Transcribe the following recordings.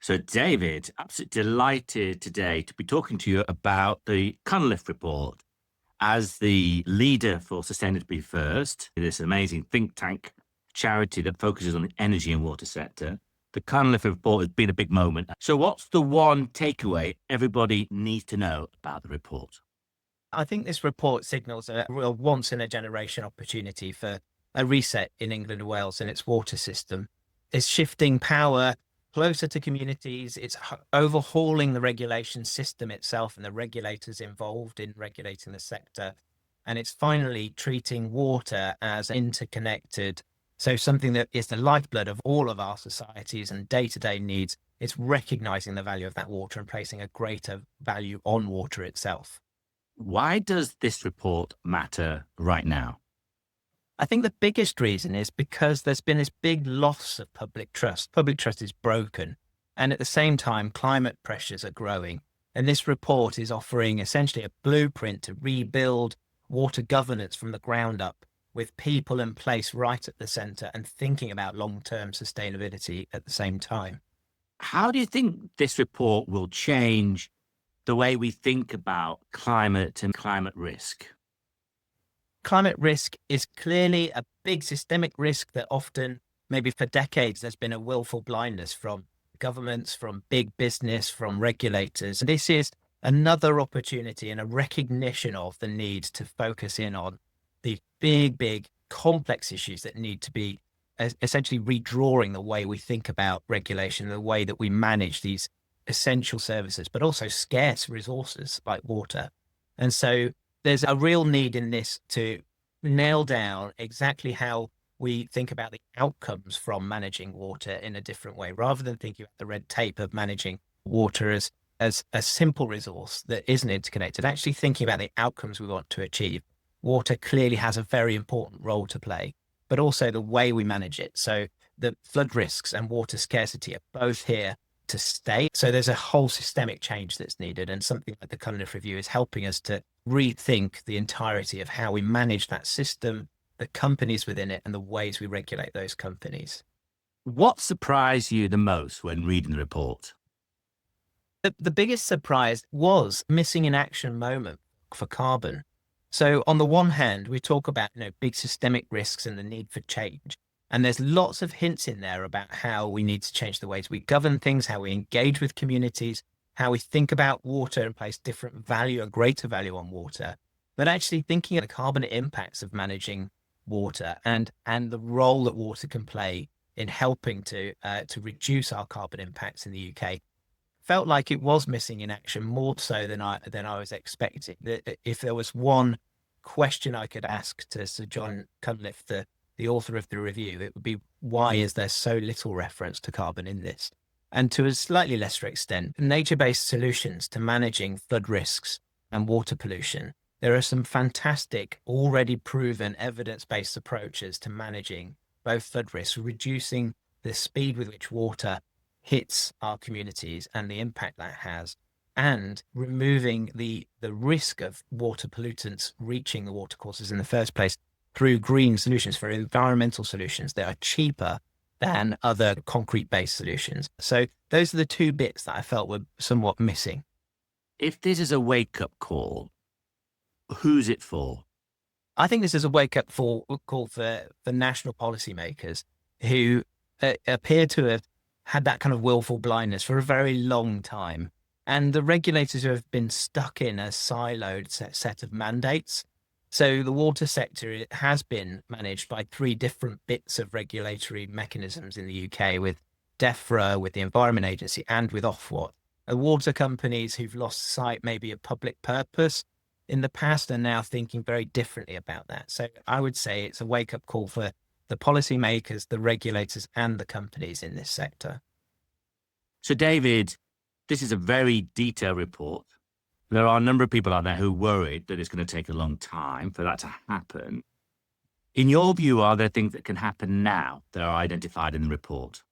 So, David, absolutely delighted today to be talking to you about the Cunliffe report. As the leader for Sustainability First, this amazing think tank charity that focuses on the energy and water sector, the Cunliffe report has been a big moment. So, what's the one takeaway everybody needs to know about the report? I think this report signals a real once in a generation opportunity for a reset in England and Wales and its water system. It's shifting power closer to communities. It's overhauling the regulation system itself and the regulators involved in regulating the sector. And it's finally treating water as interconnected. So something that is the lifeblood of all of our societies and day-to-day needs. It's recognizing the value of that water and placing a greater value on water itself. Why does this report matter right now? I think the biggest reason is because there's been this big loss of public trust. Public trust is broken. And at the same time, climate pressures are growing. And this report is offering essentially a blueprint to rebuild water governance from the ground up with people in place right at the center and thinking about long-term sustainability at the same time. How do you think this report will change the way we think about climate and climate risk? Climate risk is clearly a big systemic risk that often, maybe for decades, there's been a willful blindness from governments, from big business, from regulators. And this is another opportunity and a recognition of the need to focus in on the big, complex issues that need to be essentially redrawing the way we think about regulation, the way that we manage these essential services, but also scarce resources like water. And so there's a real need in this to nail down exactly how we think about the outcomes from managing water in a different way, rather than thinking about the red tape of managing water as a simple resource that isn't interconnected, actually thinking about the outcomes we want to achieve. Water clearly has a very important role to play, but also the way we manage it. So the flood risks and water scarcity are both here to stay. So there's a whole systemic change that's needed. And something like the Cunliffe Review is helping us to rethink the entirety of how we manage that system, the companies within it, and the ways we regulate those companies. What surprised you the most when reading the report? The biggest surprise was missing in action moment for carbon. So on the one hand, we talk about, big systemic risks and the need for change. And there's lots of hints in there about how we need to change the ways we govern things, how we engage with communities, how we think about water and place different value and greater value on water. But actually thinking of the carbon impacts of managing water and the role that water can play in helping to reduce our carbon impacts in the UK felt like it was missing in action more so than I was expecting. If there was one question I could ask to Sir John Cunliffe, the author of the review, it would be, why is there so little reference to carbon in this? And to a slightly lesser extent, nature-based solutions to managing flood risks and water pollution. There are some fantastic, already proven evidence-based approaches to managing both flood risks, reducing the speed with which water hits our communities and the impact that has, and removing the risk of water pollutants reaching the watercourses in the first place through green solutions, for environmental solutions that are cheaper than other concrete-based solutions. So those are the two bits that I felt were somewhat missing. If this is a wake-up call, who's it for? I think this is a wake-up call for national policymakers who appear to have had that kind of willful blindness for a very long time. And the regulators who have been stuck in a siloed set of mandates. So the water sector has been managed by three different bits of regulatory mechanisms in the UK, with DEFRA, with the Environment Agency, and with Ofwat. The water companies who've lost sight maybe of public purpose in the past are now thinking very differently about that. So I would say it's a wake-up call for the policymakers, the regulators, and the companies in this sector. So, David, this is a very detailed report. There are a number of people out there who are worried that it's going to take a long time for that to happen. In your view, are there things that can happen now that are identified in the report?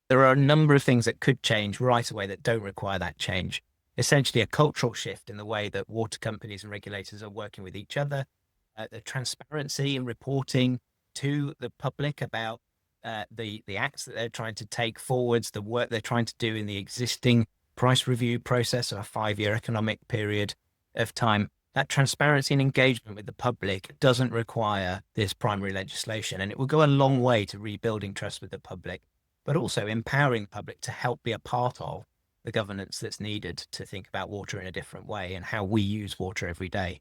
There are a number of things that could change right away that don't require that change. Essentially, a cultural shift in the way that water companies and regulators are working with each other, the transparency and reporting to the public about the acts that they're trying to take forwards, the work they're trying to do in the existing price review process of a 5-year economic period of time. That transparency and engagement with the public doesn't require this primary legislation, and it will go a long way to rebuilding trust with the public, but also empowering the public to help be a part of the governance that's needed to think about water in a different way and how we use water every day.